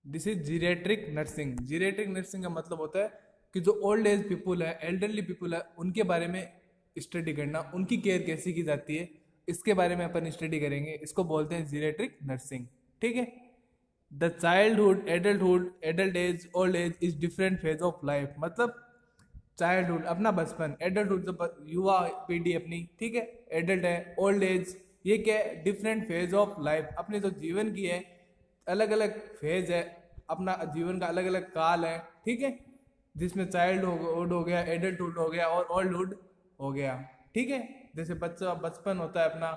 This is geriatric nursing. Geriatric nursing का मतलब होता है कि जो ओल्ड एज पीपुल है, एल्डरली पीपुल है, उनके बारे में स्टडी करना, उनकी केयर कैसी की जाती है, इसके बारे में अपन स्टडी करेंगे। इसको बोलते हैं जीरियाट्रिक नर्सिंग। ठीक है। The childhood, adulthood, adult age, old age is different phase of life. मतलब चाइल्डहुड अपना बचपन, एडल्टहुड जो युवा पीढ़ी अपनी, ठीक है, एडल्ट है, ओल्ड एज ये क्या है, डिफरेंट फेज ऑफ लाइफ, अपने जो जीवन की है अलग अलग फेज है, अपना जीवन का अलग अलग काल है। ठीक है, जिसमें चाइल्डहुड हो गया, एडल्टहुड हो गया और ओल्डहुड हो गया। ठीक है, जैसे बच्चा बचपन होता है अपना,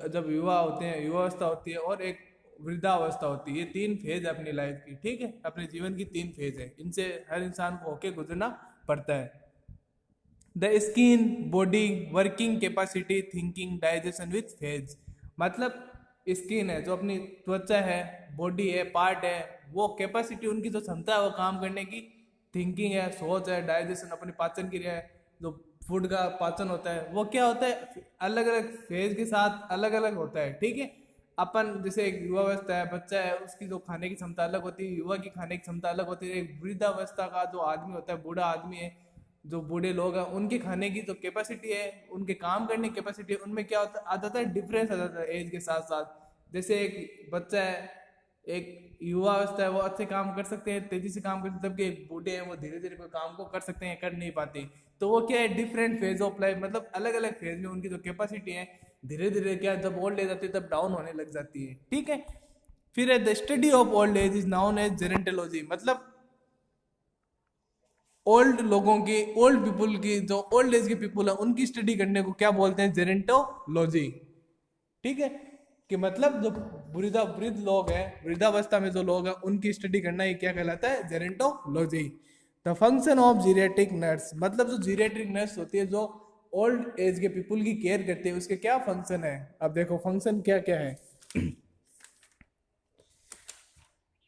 जब युवा होते हैं, युवावस्था होती है, और एक वृद्धावस्था होती है। ये तीन फेज है अपनी लाइफ की। ठीक है, अपने जीवन की तीन फेज है, इनसे हर इंसान को होके गुजरना पड़ता है। The skin, body, working capacity, thinking, digestion with phase. मतलब स्किन है जो अपनी त्वचा है, बॉडी है, पार्ट है, वो कैपेसिटी उनकी जो क्षमता है वो काम करने की, थिंकिंग है, सोच है, डाइजेशन अपनी पाचन क्रिया है, जो फूड का पाचन होता है, वो क्या होता है अलग अलग फेज के साथ अलग अलग होता है। ठीक है, अपन जैसे एक युवावस्था है, बच्चा है, उसकी जो खाने की क्षमता अलग होती है, युवा की खाने की क्षमता अलग होती है। एक वृद्धावस्था का जो आदमी होता है, बूढ़ा आदमी है, जो बूढ़े लोग हैं, उनके खाने की जो कैपेसिटी है, उनके काम करने की कैपेसिटी है, उनमें क्या होता आ जाता है, डिफरेंस आ जाता है एज के साथ साथ। जैसे एक बच्चा है, एक युवा अवस्था है, वो अच्छे काम कर सकते हैं, तेजी से काम कर सकते हैं, जबकि एक बूढ़े हैं वो धीरे धीरे कोई काम को कर सकते हैं, कर नहीं पाते। तो वो क्या है, डिफरेंट फेज ऑफ लाइफ, मतलब अलग अलग फेज में उनकी जो कैपेसिटी है धीरे धीरे क्या, जब ओल्ड एज आती है तब डाउन होने लग जाती है। ठीक है, फिर the study of old age is known as gerontology. मतलब ओल्ड लोगों की, ओल्ड पीपुल की, जो ओल्ड एज के पीपुल है उनकी स्टडी करने को क्या बोलते हैं, जेरेंटोलॉजी। ठीक है, कि मतलब जो वृद्ध लोग हैं, वृद्धावस्था में जो लोग हैं, उनकी स्टडी करना ये क्या कहलाता है, gerontology. The function of geriatric nurse, मतलब जो जीरियाट्रिक नर्स होती है जो ओल्ड एज के पीपुल की केयर करते हैं, उसके क्या फंक्शन है। अब देखो फंक्शन क्या क्या है।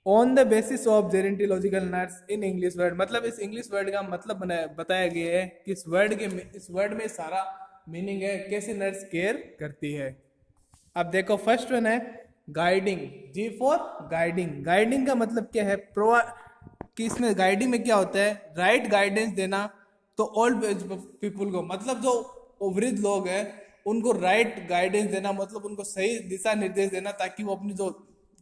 On the basis of gerontological nurse in English word, मतलब इस इंग्लिश वर्ड का मतलब बताया गया है कि इस वर्ड में सारा मीनिंग है कैसे नर्स केयर करती है। अब देखो फर्स्ट वन है guiding, G for guiding. Guiding का मतलब क्या है, कि इसमें गाइडिंग में क्या होता है, राइट गाइडेंस देना। तो ओल्ड एज पीपुल को, मतलब जो वृद्ध लोग हैं, उनको राइट गाइडेंस देना, मतलब उनको सही दिशा निर्देश देना, ताकि वो अपनी जो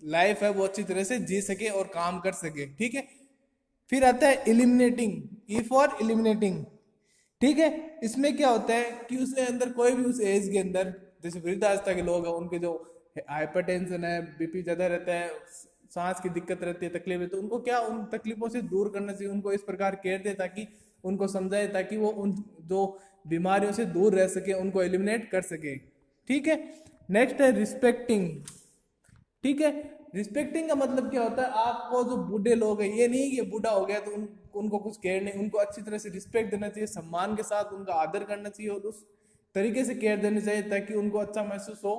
लाइफ है वो अच्छी तरह से जी सके और काम कर सके। ठीक है, फिर आता है इलिमिनेटिंग, ई फॉर इलिमिनेटिंग। ठीक है, इसमें क्या होता है कि उसके अंदर कोई भी उस एज के अंदर, जैसे वृद्धावस्था के लोग हैं, उनके जो हाइपरटेंशन है, बीपी ज्यादा रहता है, सांस की दिक्कत रहती है, तकलीफ है, तो उनको क्या, उन तकलीफों से दूर करना चाहिए, उनको इस प्रकार केयर दे ताकि उनको समझाए, ताकि वो उन जो बीमारियों से दूर रह सके, उनको एलिमिनेट कर सके। ठीक है, नेक्स्ट है रिस्पेक्टिंग। ठीक है, रिस्पेक्टिंग का मतलब क्या होता है, आपको जो बूढ़े लोग हैं, ये नहीं कि बूढ़ा हो गया तो उनको कुछ केयर नहीं, उनको अच्छी तरह से रिस्पेक्ट देना चाहिए, सम्मान के साथ उनका आदर करना चाहिए, और उस तरीके से केयर देनी चाहिए ताकि उनको अच्छा महसूस हो।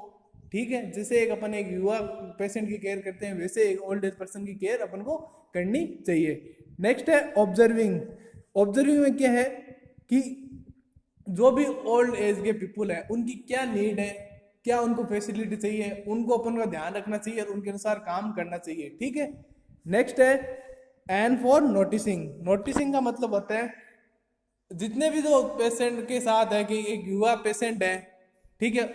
ठीक है, जैसे एक अपन एक युवा पेशेंट की केयर करते हैं, वैसे एक ओल्ड एज पर्सन की केयर अपन को करनी चाहिए। नेक्स्ट है ऑब्जर्विंग। ऑब्जर्विंग में क्या है कि जो भी ओल्ड एज के पीपुल है उनकी क्या नीड है, क्या उनको फैसिलिटी चाहिए, उनको अपन का ध्यान रखना चाहिए और उनके अनुसार काम करना चाहिए। ठीक है, नेक्स्ट है एन फॉर नोटिसिंग। नोटिसिंग का मतलब होता है जितने भी जो पेशेंट के साथ है, कि एक युवा पेशेंट है, ठीक है,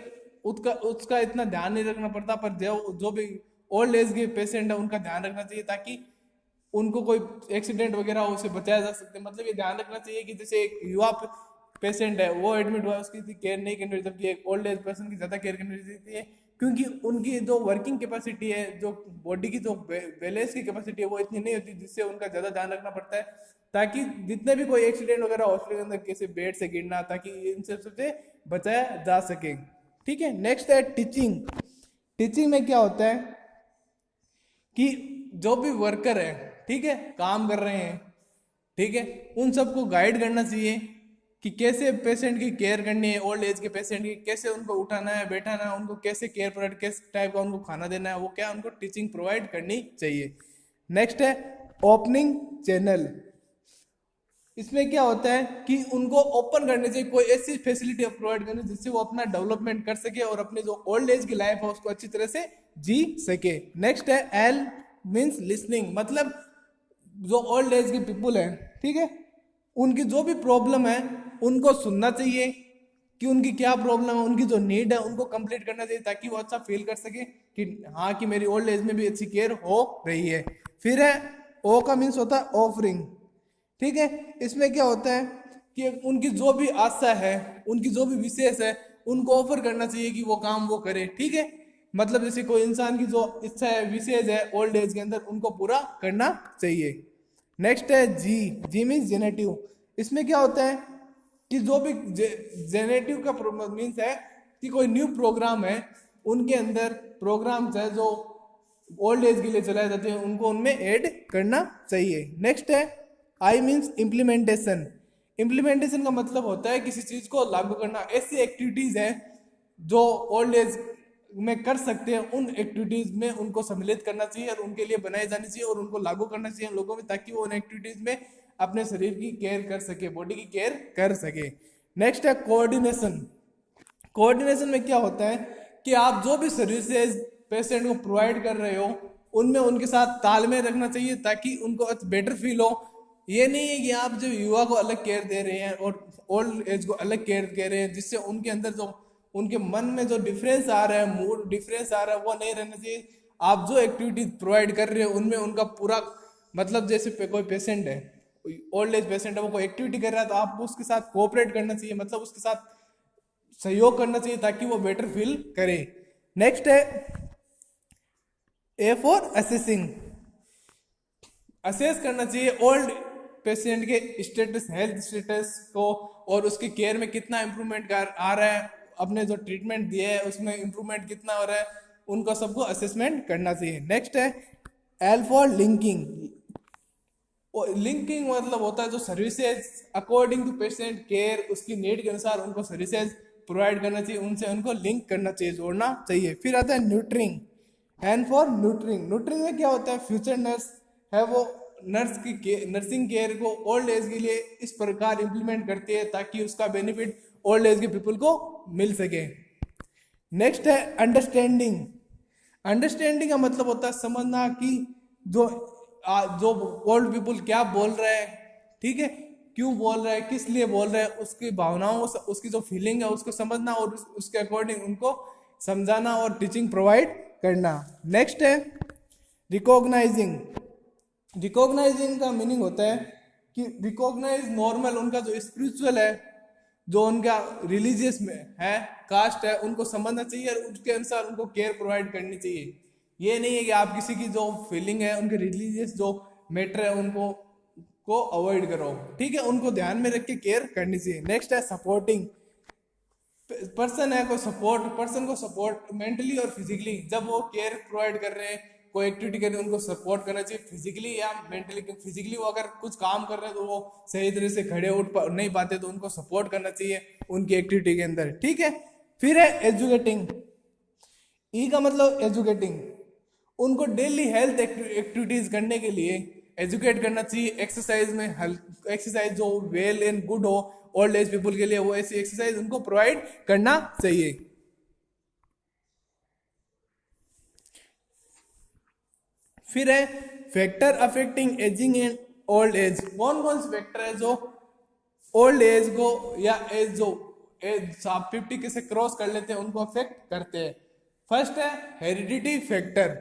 उसका उसका इतना ध्यान नहीं रखना पड़ता, पर जो भी ओल्ड एज के पेशेंट है उनका ध्यान रखना चाहिए, ताकि उनको कोई एक्सीडेंट वगैरह हो उसे बचाया जा सकता है। मतलब ये ध्यान रखना चाहिए कि जैसे एक युवा पेशेंट है वो एडमिट हुआ है, उसकी केयर नहीं करनी चाहिए, जबकि एक ओल्ड एज पर्सन की ज्यादा केयर करनी चाहिए, क्योंकि उनकी जो वर्किंग कैपेसिटी है, जो बॉडी की जो बैलेंस की कैपेसिटी है, वो इतनी नहीं होती, जिससे उनका ज्यादा ध्यान रखना पड़ता है, ताकि जितने भी कोई एक्सीडेंट वगैरह हॉस्पिटल के अंदर किसी बेड से गिरना, ताकि इन सब से बचाया जा सके। ठीक है, नेक्स्ट है टीचिंग। टीचिंग में क्या होता है कि जो भी वर्कर है, ठीक है, काम कर रहे हैं, ठीक है, उन सबको गाइड करना चाहिए कि कैसे पेशेंट की केयर करनी है, ओल्ड एज के पेशेंट की कैसे उनको उठाना है, बैठाना है, उनको कैसे केयर प्रोवाइड, किस टाइप का उनको खाना देना है, वो क्या उनको टीचिंग प्रोवाइड करनी चाहिए। नेक्स्ट है ओपनिंग चैनल। इसमें क्या होता है कि उनको ओपन करने चाहिए, कोई ऐसी फैसिलिटी प्रोवाइड करनी जिससे वो अपना डेवलपमेंट कर सके और अपने जो ओल्ड एज की लाइफ है उसको अच्छी तरह से जी सके। नेक्स्ट है एल मीन्स लिसनिंग, मतलब जो ओल्ड एज के पीपल है, ठीक है, उनकी जो भी प्रॉब्लम है उनको सुनना चाहिए कि उनकी क्या प्रॉब्लम है, उनकी जो नीड है उनको कंप्लीट करना चाहिए ताकि वो अच्छा फील कर सके कि हाँ कि मेरी ओल्ड एज में भी अच्छी केयर हो रही है। फिर है ओ का मीन्स होता है ऑफरिंग, ठीक है। इसमें क्या होता है कि उनकी जो भी आशा है, उनकी जो भी विशेष है, उनको ऑफर करना चाहिए कि वो काम वो करे, ठीक है। मतलब जैसे कोई इंसान की जो इच्छा है, विशेष है ओल्ड एज के अंदर, उनको पूरा करना चाहिए। नेक्स्ट है जी, जी मीन्स जेनेटिव। इसमें क्या होता है कि जो भी जेनेटिव का मीन्स है कि कोई न्यू प्रोग्राम है, उनके अंदर प्रोग्राम्स है जो ओल्ड एज के लिए चलाए जाते हैं, उनको उनमें ऐड करना चाहिए। नेक्स्ट है आई मीन्स इम्प्लीमेंटेशन। इम्प्लीमेंटेशन का मतलब होता है किसी चीज को लागू करना। ऐसी एक्टिविटीज है जो ओल्ड एज में कर सकते हैं, उन एक्टिविटीज में उनको सम्मिलित करना चाहिए और उनके लिए बनाई जानी चाहिए और उनको लागू करना चाहिए लोगों में, ताकि वो उन एक्टिविटीज में अपने शरीर की केयर कर सके, बॉडी की केयर कर सके। नेक्स्ट है कोऑर्डिनेशन। कोऑर्डिनेशन में क्या होता है कि आप जो भी सर्विसेज पेशेंट को प्रोवाइड कर रहे हो, उनमें उनके साथ तालमेल रखना चाहिए ताकि उनको बेटर फील हो। ये नहीं है कि आप जो युवा को अलग केयर दे रहे हैं और ओल्ड एज को अलग केयर दे रहे हैं, जिससे उनके अंदर जो उनके मन में जो डिफरेंस आ रहा है, मूड डिफरेंस आ रहा है, वो नहीं रहना चाहिए। आप जो एक्टिविटी प्रोवाइड कर रहे हो उनमें उनका पूरा मतलब, जैसे कोई पेशेंट है, ओल्ड एज पेशेंट है, वो कोई एक्टिविटी कर रहा है तो आपको उसके साथ कोऑपरेट करना चाहिए, मतलब उसके साथ सहयोग करना चाहिए ताकि वो बेटर फील करे। नेक्स्ट है ए फॉर असेसिंग। असेस करना चाहिए ओल्ड पेशेंट के स्टेटस, हेल्थ स्टेटस को, और उसके केयर में कितना इंप्रूवमेंट आ रहा है, अपने जो ट्रीटमेंट दिए है उसमें इंप्रूवमेंट कितना हो रहा है, उनको सबको असेसमेंट करना चाहिए। नेक्स्ट है एल फॉर लिंकिंग। लिंकिंग मतलब होता है जो services according to patient care, उसकी नीड के अनुसार उनको सर्विसेज प्रोवाइड करना चाहिए, उनसे उनको लिंक करना चाहिए, जोड़ना चाहिए। फिर आता है न्यूट्रिंग। And for न्यूट्रिंग। न्यूट्रिंग में क्या होता है, फ्यूचर नर्स है वो नर्स की नर्सिंग केयर को ओल्ड एज के लिए इस प्रकार इंप्लीमेंट करती है ताकि उसका बेनिफिट ओल्ड एज के पीपल को मिल सके। नेक्स्ट है अंडरस्टैंडिंग। अंडरस्टैंडिंग का मतलब होता है समझना कि जो जो ओल्ड पीपल क्या बोल रहे हैं, ठीक है, क्यों बोल रहा है, किस लिए बोल रहा है, उसकी भावनाओं, उसकी जो फीलिंग है उसको समझना और उसके अकॉर्डिंग उनको समझाना और टीचिंग प्रोवाइड करना। नेक्स्ट है रिकॉग्नाइजिंग। रिकॉग्नाइजिंग का मीनिंग होता है कि रिकॉग्नाइज नॉर्मल, उनका जो स्पिरिचुअल है, जो उनका रिलीजियस में है, कास्ट है, उनको समझना चाहिए और उसके अनुसार उनको केयर प्रोवाइड करनी चाहिए। ये नहीं है कि आप किसी की जो फीलिंग है, उनके रिलीजियस जो मैटर है, उनको को अवॉइड करो, ठीक है, उनको ध्यान में रख के केयर करनी चाहिए। नेक्स्ट है सपोर्टिंग। पर्सन है, कोई सपोर्ट, पर्सन को सपोर्ट मेंटली और फिजिकली, जब वो केयर प्रोवाइड कर रहे हैं, कोई एक्टिविटी कर रहे हैं, उनको सपोर्ट करना चाहिए फिजिकली या मेंटली। फिजिकली वो अगर कुछ काम कर रहे हैं तो वो सही तरह से खड़े उठ नहीं पाते, तो उनको सपोर्ट करना चाहिए उनकी एक्टिविटी के अंदर, ठीक है। फिर है एजुकेटिंग। ई का मतलब एजुकेटिंग, उनको डेली हेल्थ एक्टिविटीज करने के लिए एजुकेट करना चाहिए। एक्सरसाइज में एक्सरसाइज जो वेल एंड गुड हो ओल्ड एज पीपल के लिए, वो ऐसी एक्सरसाइज उनको प्रोवाइड करना चाहिए। फिर है factor affecting ageing and old age. कौन कौन से फैक्टर है जो ओल्ड एज को या एज जो एज आप 50 के से क्रॉस कर लेते हैं उनको अफेक्ट करते हैं। फर्स्ट है हेरिडिटी फैक्टर।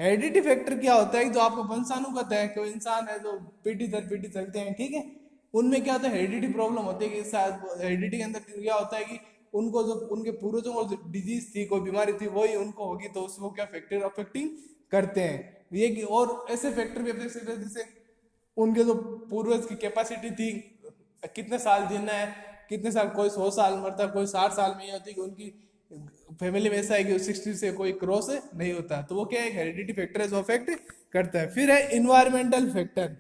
हेरिडिटी फैक्टर क्या होता है, जो आपको वंशानुगत है, कोई इंसान है जो पीढ़ी दर पीढ़ी चलते हैं, ठीक है, उनमें क्या होता है हेरिडिटी प्रॉब्लम होती है कि शायद हेरिडिटी के अंदर क्या होता है कि उनको जो उनके पूर्वजों को डिजीज थी, कोई बीमारी थी, वही उनको होगी, तो उसको क्या फैक्टर अफेक्टिंग करते हैं ये कि। और ऐसे फैक्टर भी अपने जैसे उनके जो पूर्वज की कैपेसिटी थी, कितने साल जीना है, कितने साल, कोई 100 साल मरता, कोई 60 साल में ये होती कि उनकी फैमिली में ऐसा है कि 60 से कोई क्रॉस नहीं होता, तो वो क्या है हेरिडिटी फैक्टर है जो अफेक्ट करता है। फिर है इन्वायरमेंटल फैक्टर।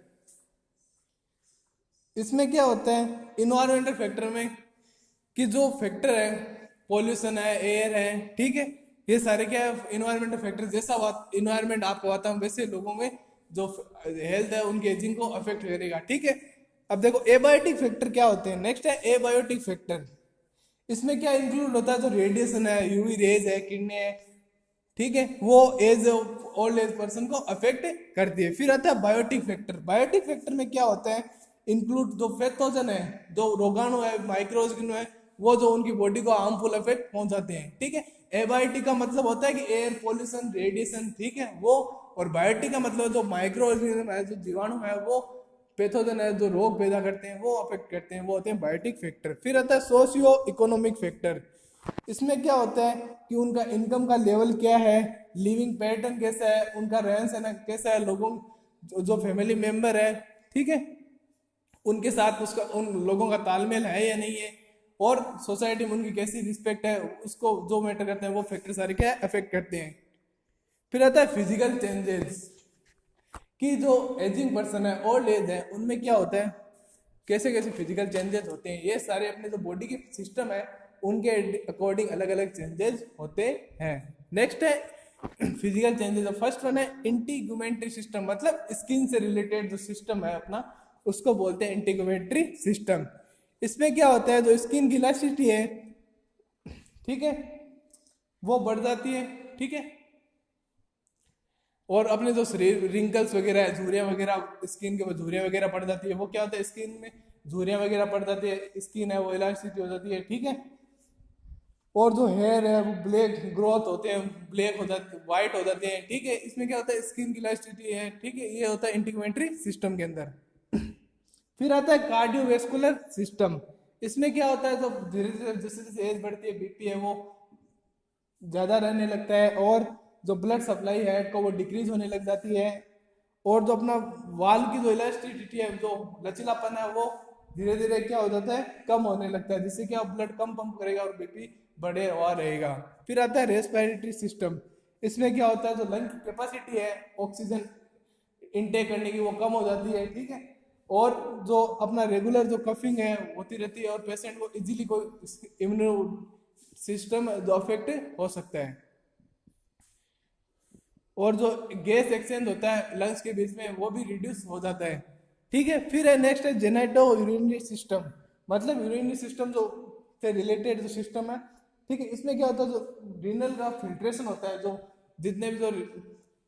इसमें क्या होता है इन्वायरमेंटल फैक्टर में कि जो फैक्टर है, पॉल्यूशन है, एयर है, ठीक है, ये सारे क्या है इन्वायरमेंटल फैक्टर। जैसा इन्वायरमेंट आपको वातावरण, वैसे लोगों में जो हेल्थ है उनकी एजिंग को अफेक्ट करेगा, ठीक है। अब देखो एबायोटिक फैक्टर क्या होते हैं। नेक्स्ट है एबायोटिक फैक्टर। इसमें क्या इंक्लूड होता है, जो रेडिएशन है, यूवी रेज है, किरणें है, ठीक है, वो एज ओल्ड एज पर्सन को अफेक्ट करती है। फिर आता है बायोटिक फैक्टर। बायोटिक फैक्टर में क्या होता है, इंक्लूड जो पैथोजन है, जो रोगाणु है, माइक्रोऑर्गेनिज्म है, वो जो उनकी बॉडी को हार्मफुल इफेक्ट पहुंचाते हैं। ठीक है, एबायोटिक का मतलब होता है कि एयर पोल्यूशन, रेडिएशन, ठीक है वो। और बायोटिक का मतलब जो माइक्रो ऑर्गेनिज्म है, जो जीवाणु है, वो पैथोजन है, जो रोग पैदा करते हैं, वो अफेक्ट करते हैं, वो होते हैं बायोटिक फैक्टर। फिर आता है सोशियो इकोनॉमिक फैक्टर। इसमें क्या होता है कि उनका इनकम का लेवल क्या है, लिविंग पैटर्न कैसा है, उनका रहन सहन कैसा है, लोगों जो फैमिली मेंबर है, ठीक है, उनके साथ उसका उन लोगों का तालमेल है या नहीं है, और सोसाइटी में उनकी कैसी रिस्पेक्ट है, उसको जो मैटर करते हैं वो फैक्टर सारे क्या अफेक्ट करते हैं। फिर आता है फिजिकल चेंजेस, कि जो एजिंग पर्सन है, ओल्ड एज है, उनमें क्या होता है, कैसे कैसे फिजिकल चेंजेस होते हैं। ये सारे अपने जो बॉडी के सिस्टम है उनके अकॉर्डिंग अलग अलग चेंजेस होते हैं। नेक्स्ट है फिजिकल चेंजेस। फर्स्ट वन है इंटीग्यूमेंट्री सिस्टम, मतलब स्किन से रिलेटेड जो सिस्टम है अपना, उसको बोलते हैं इंटीग्यूमेंट्री सिस्टम। इसमें क्या होता है, जो स्किन की इलास्टिसिटी है, ठीक है, वो बढ़ जाती है। ठीक है, और अपने जो शरीर रिंकल्स वगैरह है, झुर्रियाँ वगैरह, स्किन के ऊपर झुर्रियाँ वगैरह पड़ जाती है, वो क्या होता है, स्किन में झुर्रियाँ वगैरह पड़ जाती है, स्किन है वो इलास्टिसिटी हो जाती है। ठीक है, और जो हेयर है वो ब्लैक ग्रोथ होते हैं, ब्लैक हो जाते, व्हाइट हो जाते हैं। ठीक है, इसमें क्या होता है, स्किन की इलास्टिसिटी है। ठीक है, ये होता है इंटीग्यूमेंट्री सिस्टम के अंदर। फिर आता है कार्डियोवेस्कुलर सिस्टम। इसमें क्या होता है, तो धीरे धीरे जैसे जैसे एज बढ़ती है, बीपी है वो ज़्यादा रहने लगता है, और जो ब्लड सप्लाई है को वो डिक्रीज होने लग जाती है, और जो अपना वाल की जो इलास्टिसिटी है, जो लचीलापन है, वो धीरे धीरे क्या हो जाता है, कम होने लगता है, जिससे क्या ब्लड कम पंप करेगा और बीपी बढ़े हुआ रहेगा। फिर आता है रेस्पिरेटरी सिस्टम। इसमें क्या होता है, जो लंग की कैपेसिटी है ऑक्सीजन इनटेक करने की, वो कम हो जाती है। ठीक है, और जो अपना रेगुलर जो कफिंग है होती रहती है, और पेशेंट को इजीली कोई इम्यून सिस्टम जो अफेक्ट हो सकता है। और जो गैस एक्सचेंज होता है लंग्स के बीच में, वो भी रिड्यूस हो जाता है। ठीक है, फिर है नेक्स्ट है जेनेटो यूरिनरी सिस्टम, मतलब यूरिनरी सिस्टम जो से रिलेटेड जो सिस्टम है। ठीक है, इसमें क्या होता है, जो रीनल का फिल्ट्रेशन होता है, जो जितने भी जो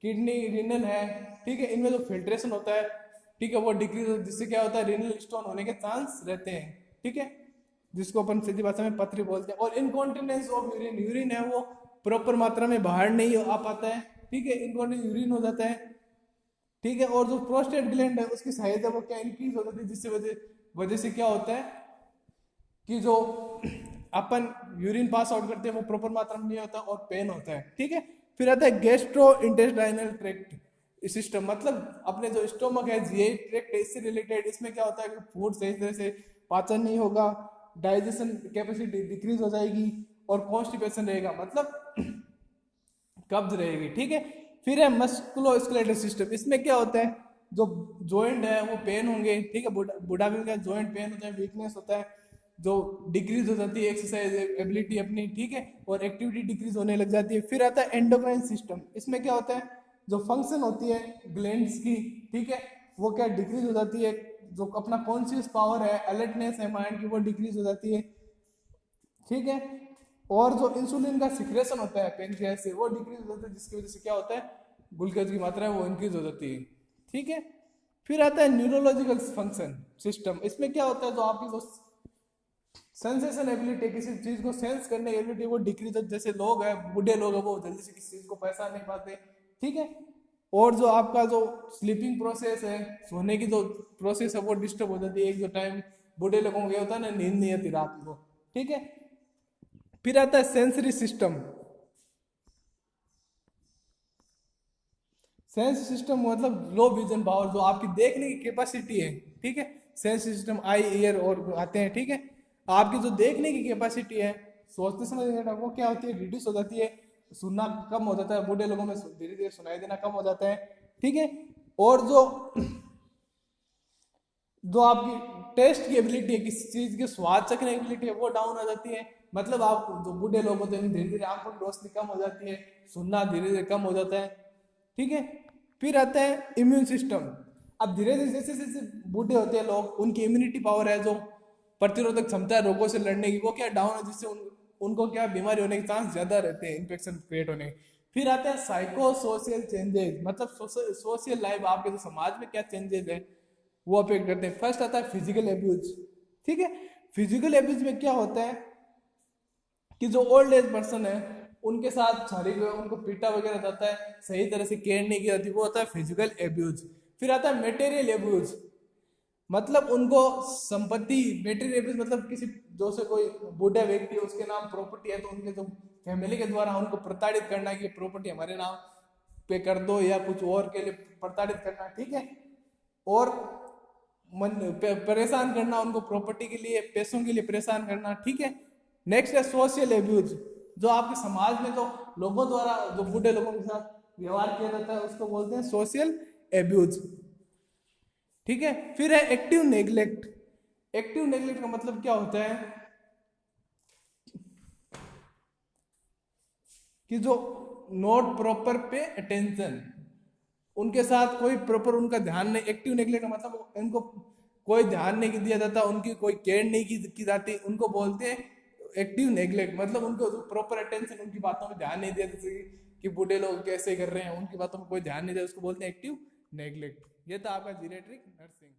किडनी रीनल है, ठीक है, इनमें जो फिल्ट्रेशन होता है, ठीक है, वो डिक्रीज, जिससे क्या होता है, रीनल स्टोन होने के चांस रहते हैं। ठीक है, जिसको अपन सीधी भाषा में पथरी बोलते हैं। और इनकॉन्टिनेंस ऑफ यूरिन, यूरिन है वो प्रॉपर मात्रा में बाहर नहीं आ पाता है। ठीक है, इनकॉन्टिनेंस यूरिन हो जाता है। ठीक है, और जो प्रोस्टेट ग्लैंड है उसकी साइज है वो क्या इंक्रीज हो जाती है, जिससे वजह से क्या होता है कि जो अपन यूरिन पास आउट करते हैं वो प्रॉपर मात्रा में नहीं होता, और पेन होता है। ठीक है, फिर आता है गैस्ट्रो इंटेस्टाइनल ट्रैक्ट सिस्टम, मतलब अपने जो स्टोमक है, जीआई ट्रैक्ट है, इससे रिलेटेड। इसमें क्या होता है कि फूड सही तरह से पाचन नहीं होगा, डाइजेशन कैपेसिटी डिक्रीज हो जाएगी, और कॉन्स्टिपेशन रहेगा, मतलब कब्ज रहेगी। ठीक है, फिर है मस्कुलोस्केलेटल सिस्टम। इसमें क्या होता है, जो जॉइंट है वो पेन होंगे। ठीक है, बुढ़ापे में जॉइंट पेन होता है, वीकनेस होता है, जो डिक्रीज हो जाती है एक्सरसाइज एबिलिटी अपनी। ठीक है, और एक्टिविटी डिक्रीज होने लग जाती है। फिर आता है एंडोक्राइन सिस्टम। इसमें क्या होता है, जो फंक्शन होती है ग्लैंड्स की, ठीक है, वो क्या डिक्रीज हो जाती है, जो अपना कॉन्शियस पावर है, अलर्टनेस है माइंड की, वो डिक्रीज हो जाती है। ठीक है, और जो इंसुलिन का सिक्रेशन होता है पेनक्रियास से, वो डिक्रीज हो जाता है, जिसकी वजह से क्या होता है, ग्लूकोज की मात्रा है वो इंक्रीज हो जाती है। ठीक है, फिर आता है न्यूरोलॉजिकल फंक्शन सिस्टम। इसमें क्या होता है, जो आपकी जो सेंसेशन एबिलिटी, किसी चीज को सेंस करने की एबिलिटी, वो डिक्रीज होती है। जैसे लोग हैं, बूढ़े लोग हैं, वो जल्दी से किसी चीज को पहचान नहीं पाते। ठीक है, और जो आपका जो स्लीपिंग प्रोसेस है, सोने की जो प्रोसेस है, वो डिस्टर्ब हो जाती है। एक जो टाइम बूढ़े लोगों को क्या होता है ना, नींद नहीं आती रात को। ठीक है, फिर आता है सेंसरी सिस्टम। सेंस सिस्टम मतलब लो विजन पावर, जो आपकी देखने की कैपेसिटी है। ठीक है, सेंस सिस्टम आई ईयर और आते हैं। ठीक है, आपकी जो देखने की कैपेसिटी है, सोचते समझ वो क्या होती है, रिड्यूस हो जाती है, सुनना कम हो जाता है, बूढ़े लोगों में धीरे धीरे सुनाई देना कम हो जाता है। ठीक है, और जो आपकी टेस्ट की एबिलिटी है, किसी चीज के स्वाद चखने की एबिलिटी है, वो डाउन हो जाती है। मतलब आप जो बूढ़े लोग होते हैं, धीरे धीरे आंखों की रोशनी कम हो जाती है, सुनना धीरे धीरे कम हो जाता है। ठीक है, फिर आता है इम्यून सिस्टम। अब धीरे धीरे जैसे जैसे बूढ़े होते हैं लोग, उनकी इम्यूनिटी पावर है, जो प्रतिरोधक क्षमता है रोगों से लड़ने की, वो क्या डाउन है, जिससे उनको क्या बीमारी होने के चांस ज्यादा रहते हैं, इन्फेक्शन क्रिएट होने के। फिर आते हैं साइको सोशल चेंजेस, मतलब सोशल लाइफ, आपके जो समाज में क्या चेंजेस है वो अफेक्ट करते हैं। फर्स्ट आता है फिजिकल एब्यूज। ठीक है, फिजिकल एब्यूज में क्या होता है कि जो ओल्ड एज पर्सन है उनके साथ शारीरिक उनको पीटा वगैरह जाता है, सही तरह से केयर नहीं की जाती, वो होता है फिजिकल एब्यूज। फिर आता है मेटेरियल एब्यूज, मतलब उनको संपत्ति, मेटेरियल एब्यूज मतलब किसी जो से कोई बूढ़ा व्यक्ति है उसके नाम प्रॉपर्टी है तो उनके जो फैमिली के द्वारा उनको प्रताड़ित करना कि प्रॉपर्टी हमारे नाम पे कर दो या कुछ और के लिए प्रताड़ित करना। ठीक है, और परेशान करना उनको प्रॉपर्टी के लिए, पैसों के लिए परेशान करना। ठीक है, नेक्स्ट है सोशल एब्यूज, जो आपके समाज में जो लोगों द्वारा जो बूढ़े लोगों के साथ व्यवहार किया जाता है उसको बोलते हैं सोशल एब्यूज। ठीक है, फिर है एक्टिव नेग्लेक्ट। एक्टिव नेग्लेक्ट का मतलब क्या होता है कि जो नॉट प्रॉपर पे अटेंशन, उनके साथ कोई प्रॉपर उनका ध्यान नहीं। एक्टिव नेग्लेक्ट का मतलब उनको कोई ध्यान नहीं दिया जाता, उनकी कोई केयर नहीं की जाती, उनको बोलते हैं एक्टिव नेग्लेक्ट। मतलब उनको प्रॉपर अटेंशन, उनकी बातों में ध्यान नहीं दिया, जैसे कि बूढ़े लोग कैसे कर रहे हैं उनकी बातों में कोई ध्यान नहीं दिया, उसको बोलते हैं एक्टिव नेग्लेक्ट। ये था आपका जीरियाट्रिक नर्सिंग।